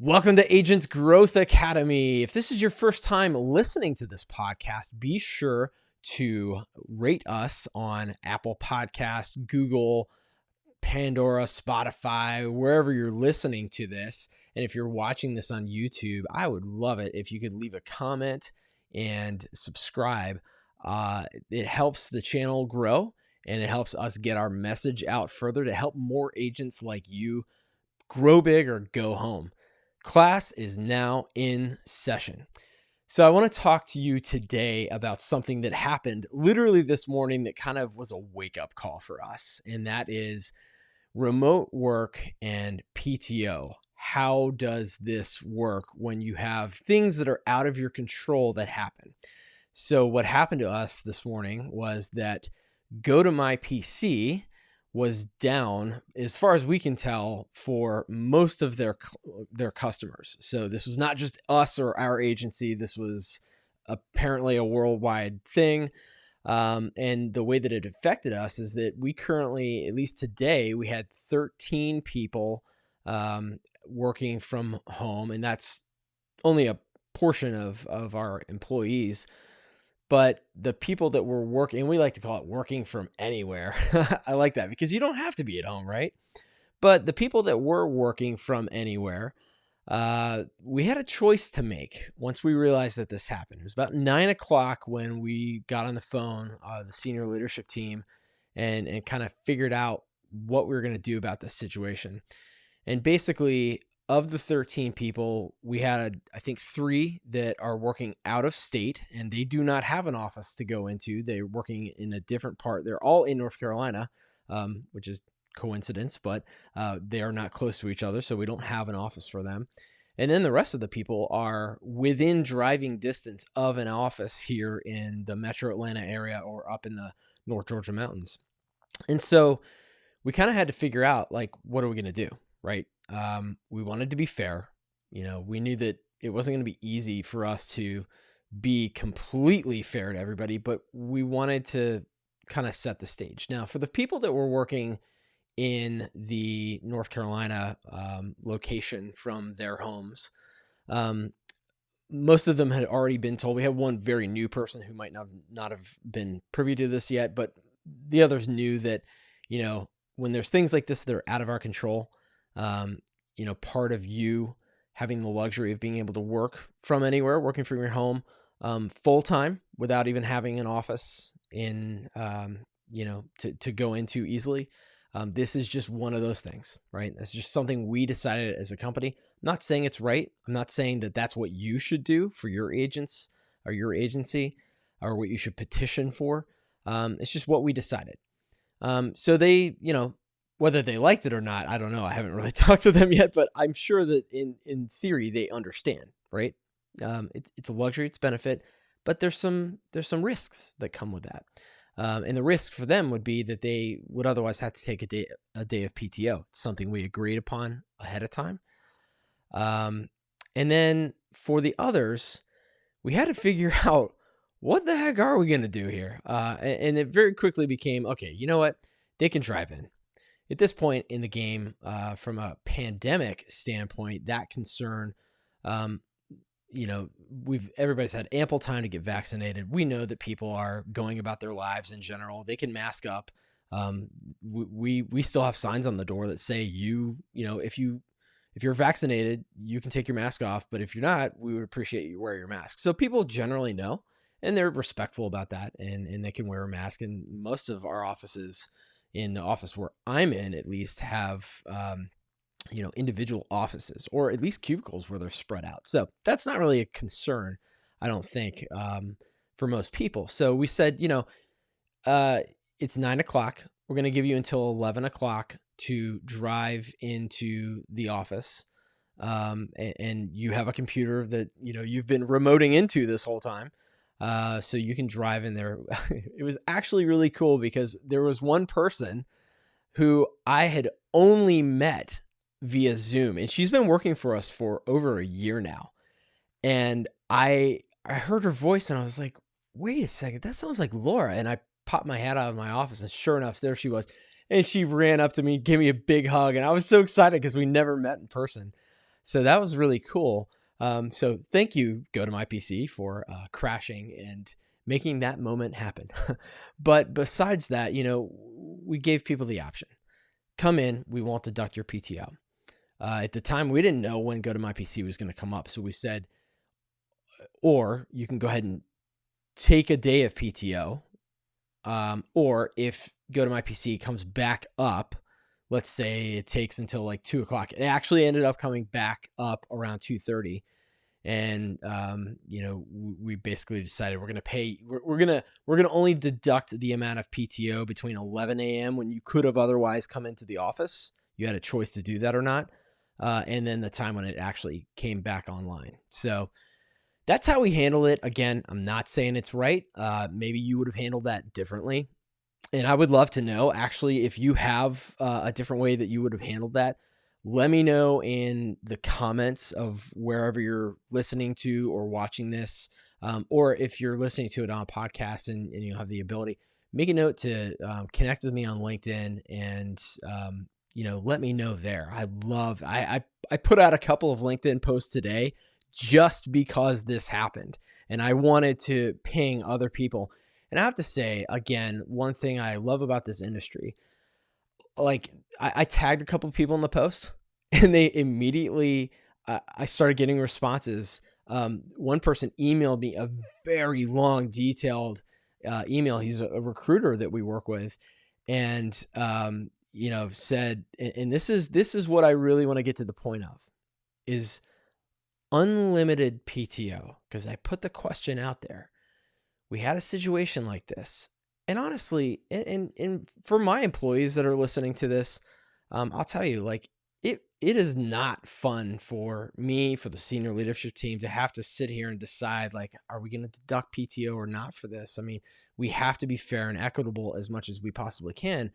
Welcome to Agents Growth Academy. If this is your first time listening to this podcast, be sure to rate us on Apple Podcast, Google, Pandora, Spotify, wherever you're listening to this. And if you're watching this on YouTube, I would love it if you could leave a comment and subscribe. It helps the channel grow and it helps us get our message out further to help more agents like you grow big or go home. Class is now in session. So I want to talk to you today about something that happened literally this morning that kind of was a wake-up call for us, and that is remote work and PTO. How does this work when you have things that are out of your control that happen? So what happened to us this morning was that Go to My PC was down, as far as we can tell, for most of their customers. So this was not just us or our agency. This was apparently a worldwide thing. And the way that it affected us is that we currently, at least today, we had 13 people working from home, and that's only a portion of our employees. But the people that were working, and we like to call it working from anywhere. I like that because you don't have to be at home, right? But the people that were working from anywhere, we had a choice to make once we realized that this happened. It was about 9 o'clock when we got on the phone, the senior leadership team, and kind of figured out what we were going to do about this situation. And basically, of the 13 people, we had, I think, 3 that are working out of state, and they do not have an office to go into. They're working in a different part. They're all in North Carolina, which is coincidence, but they are not close to each other, so we don't have an office for them. And then the rest of the people are within driving distance of an office here in the metro Atlanta area or up in the North Georgia mountains. And so we kind of had to figure out, like, what are we going to do, right? We wanted to be fair. You know, we knew that it wasn't going to be easy for us to be completely fair to everybody, but we wanted to kind of set the stage. Now, for the people that were working in the North Carolina location from their homes, most of them had already been told. We had one very new person who might not have been privy to this yet, but the others knew that, you know, when there's things like this that are out of our control, part of you having the luxury of being able to work from anywhere, working from your home, full time without even having an office in, to go into easily. This is just one of those things, right? That's just something we decided as a company. I'm not saying it's right. I'm not saying that that's what you should do for your agents or your agency or what you should petition for. It's just what we decided. So they, whether they liked it or not, I don't know. I haven't really talked to them yet, but I'm sure that in theory they understand, right? It's a luxury, it's a benefit, but there's some risks that come with that. And the risk for them would be that they would otherwise have to take a day of PTO. It's something we agreed upon ahead of time. And then for the others, we had to figure out what the heck are we going to do here? And it very quickly became, okay, you know what? They can drive in. At this point in the game, from a pandemic standpoint, that concern, everybody's had ample time to get vaccinated. We know that people are going about their lives in general. They can mask up. We still have signs on the door that say if you're vaccinated, you can take your mask off. But if you're not, we would appreciate you wear your mask. So people generally know, and they're respectful about that, and they can wear a mask. And most of our offices, in the office where I'm in, at least have, individual offices or at least cubicles where they're spread out. So that's not really a concern, I don't think, for most people. So we said, it's 9 o'clock. We're going to give you until 11 o'clock to drive into the office. And you have a computer that, you've been remoting into this whole time. So you can drive in there. It was actually really cool because there was one person who I had only met via Zoom, and she's been working for us for over a year now. And I heard her voice and I was like, wait a second, that sounds like Laura. And I popped my head out of my office, and sure enough, there she was. And she ran up to me, gave me a big hug, and I was so excited because we never met in person. So that was really cool. So thank you, Go to My PC, for crashing and making that moment happen. But besides that, we gave people the option. Come in, we won't deduct your PTO. At the time, we didn't know when Go to My PC was going to come up. So we said, or you can go ahead and take a day of PTO. Or if Go to My PC comes back up, let's say it takes until like 2:00. It actually ended up coming back up around 2:30. And, we basically decided we're going to pay, we're going to only deduct the amount of PTO between 11 a.m. when you could have otherwise come into the office. You had a choice to do that or not. And then the time when it actually came back online. So that's how we handle it. Again, I'm not saying it's right. Maybe you would have handled that differently. And I would love to know, actually, if you have a different way that you would have handled that. Let me know in the comments of wherever you're listening to or watching this. Or if you're listening to it on a podcast and you have the ability, make a note to connect with me on LinkedIn and, let me know there. I put out a couple of LinkedIn posts today just because this happened. And I wanted to ping other people. And I have to say, again, one thing I love about this industry, like I tagged a couple of people in the post and they immediately, I started getting responses. One person emailed me a very long, detailed email. He's a recruiter that we work with, and said, and this is what I really want to get to the point of, is unlimited PTO, because I put the question out there. We had a situation like this. And honestly, and for my employees that are listening to this, I'll tell you, like, it is not fun for me, for the senior leadership team, to have to sit here and decide, like, are we going to deduct PTO or not for this? I mean, we have to be fair and equitable as much as we possibly can.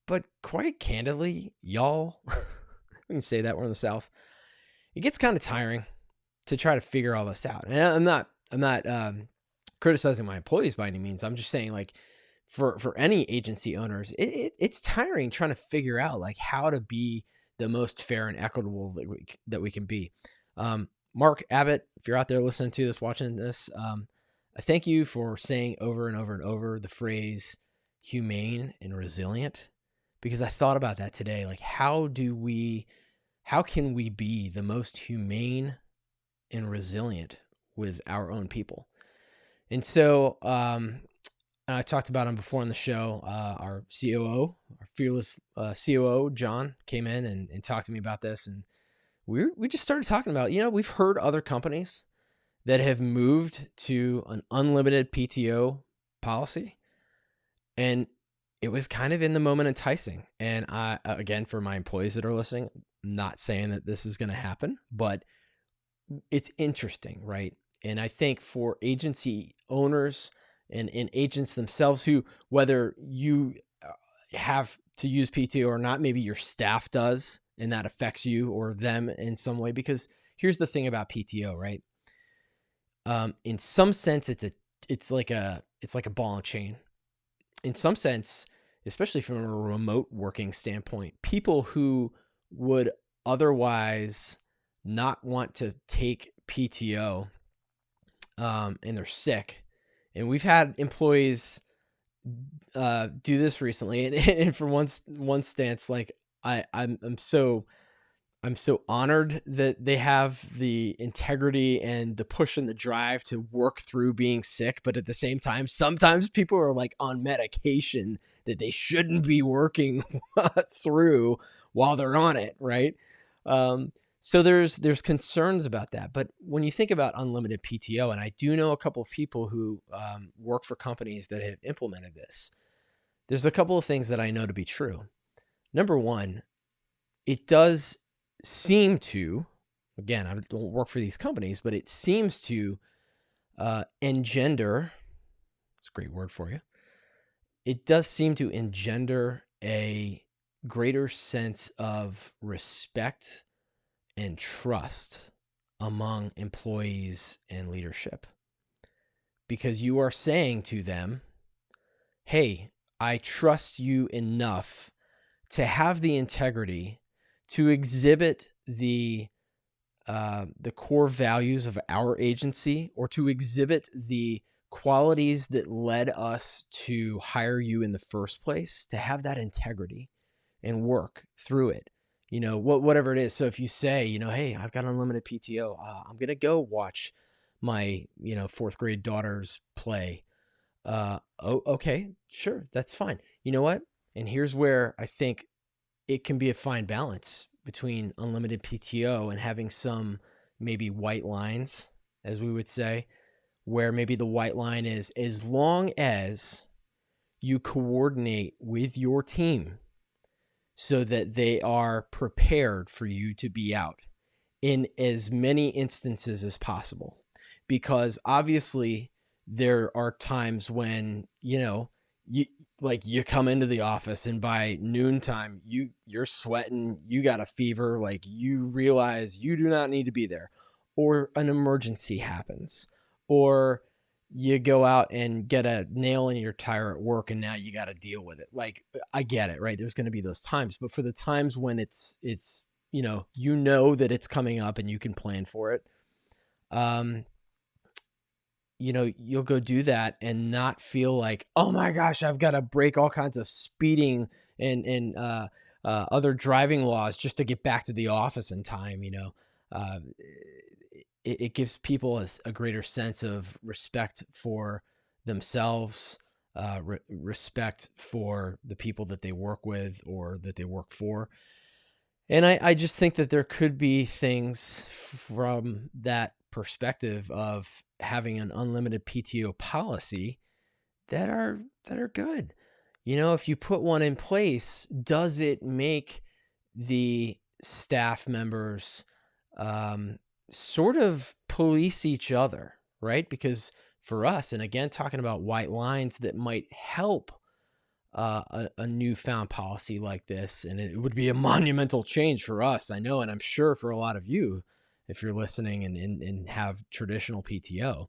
But quite candidly, y'all, we can say that, we're in the South, it gets kind of tiring to try to figure all this out. And I'm not criticizing my employees by any means. I'm just saying, like, for any agency owners, it's tiring trying to figure out, like, how to be the most fair and equitable that we can be. Mark Abbott, if you're out there listening to this, watching this, I thank you for saying over and over and over the phrase humane and resilient, because I thought about that today. Like, how can we be the most humane and resilient with our own people? And so, and I talked about him before on the show. Our COO, our fearless COO, John, came in and talked to me about this. And we just started talking about, we've heard other companies that have moved to an unlimited PTO policy. And it was kind of in the moment enticing. And I, again, for my employees that are listening, I'm not saying that this is going to happen, but it's interesting, right? And I think for agency owners and agents themselves, who, whether you have to use PTO or not, maybe your staff does, and that affects you or them in some way. Because here's the thing about PTO, right? In some sense, it's like a ball and chain. In some sense, especially from a remote working standpoint, people who would otherwise not want to take PTO, and they're sick. And we've had employees do this recently, and from one stance, like, I'm so honored that they have the integrity and the push and the drive to work through being sick. But at the same time, sometimes people are like on medication that they shouldn't be working through while they're on it, right? So there's concerns about that. But when you think about unlimited PTO, and I do know a couple of people who work for companies that have implemented this, there's a couple of things that I know to be true. Number one, it does seem to, again, I don't work for these companies, but it seems to engender, it's a great word for you, it does seem to engender a greater sense of respect and trust among employees and leadership, because you are saying to them, hey, I trust you enough to have the integrity to exhibit the the core values of our agency, or to exhibit the qualities that led us to hire you in the first place, to have that integrity and work through it, whatever it is. So if you say, hey, I've got unlimited PTO, I'm going to go watch my, fourth grade daughter's play. Okay, sure. That's fine. You know what? And here's where I think it can be a fine balance between unlimited PTO and having some maybe white lines, as we would say, where maybe the white line is, as long as you coordinate with your team so that they are prepared for you to be out in as many instances as possible. Because obviously there are times when, you come into the office and by noontime, you're sweating, you got a fever, like you realize you do not need to be there, or an emergency happens, or you go out and get a nail in your tire at work and now you got to deal with it. Like, I get it, right? There's going to be those times, but for the times when it's, that it's coming up and you can plan for it, you'll go do that and not feel like, oh my gosh, I've got to break all kinds of speeding and other driving laws just to get back to the office in time. It gives people a greater sense of respect for themselves, respect for the people that they work with or that they work for. And I just think that there could be things from that perspective of having an unlimited PTO policy that are good. If you put one in place, does it make the staff members sort of police each other, right? Because for us, and again, talking about white lines that might help a newfound policy like this, and it would be a monumental change for us, I know, and I'm sure for a lot of you, if you're listening and have traditional PTO,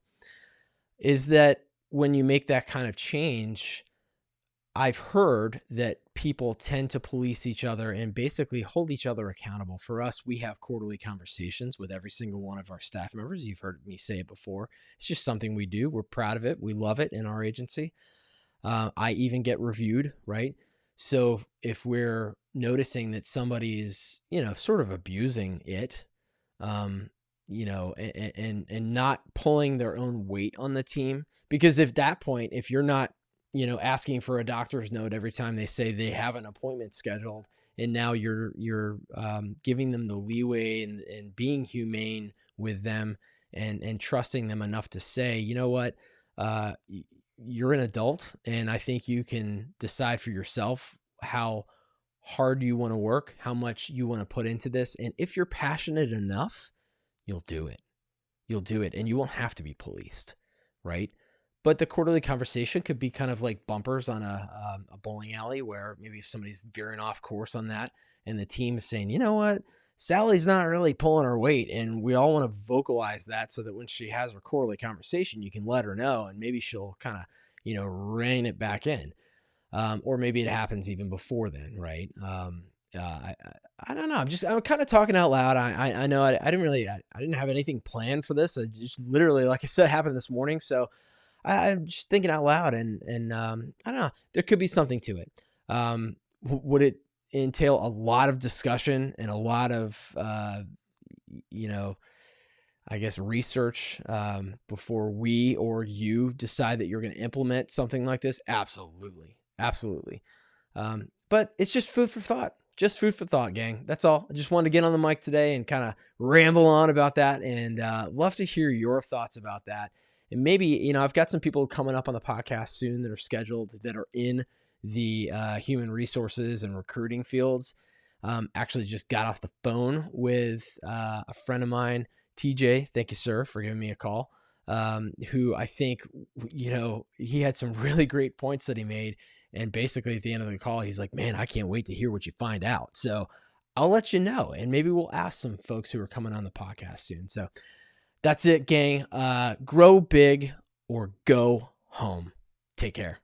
is that when you make that kind of change, I've heard that people tend to police each other and basically hold each other accountable. For us, we have quarterly conversations with every single one of our staff members. You've heard me say it before. It's just something we do. We're proud of it. We love it in our agency. I even get reviewed, right? So if we're noticing that somebody is, sort of abusing it, and not pulling their own weight on the team, because at that point, if you're not, asking for a doctor's note every time they say they have an appointment scheduled, and now you're giving them the leeway and being humane with them and trusting them enough to say, you know what, you're an adult, and I think you can decide for yourself how hard you want to work, how much you want to put into this. And if you're passionate enough, you'll do it. You'll do it, and you won't have to be policed, right? But the quarterly conversation could be kind of like bumpers on a bowling alley, where maybe if somebody's veering off course on that and the team is saying, you know what, Sally's not really pulling her weight, and we all want to vocalize that so that when she has her quarterly conversation, you can let her know, and maybe she'll kind of, rein it back in. Or maybe it happens even before then, right? I don't know. I'm kind of talking out loud. I know I didn't have anything planned for this. I just literally, like I said, happened this morning. So I'm just thinking out loud, and I don't know. There could be something to it. Would it entail a lot of discussion and a lot of, I guess, research before we or you decide that you're going to implement something like this? Absolutely. Absolutely. But it's just food for thought. Just food for thought, gang. That's all. I just wanted to get on the mic today and kind of ramble on about that, and love to hear your thoughts about that. And maybe, I've got some people coming up on the podcast soon that are scheduled that are in the human resources and recruiting fields. Actually just got off the phone with a friend of mine, TJ. Thank you, sir, for giving me a call. Who I think, he had some really great points that he made. And basically at the end of the call, he's like, man, I can't wait to hear what you find out. So I'll let you know. And maybe we'll ask some folks who are coming on the podcast soon. So that's it, gang. Grow big or go home. Take care.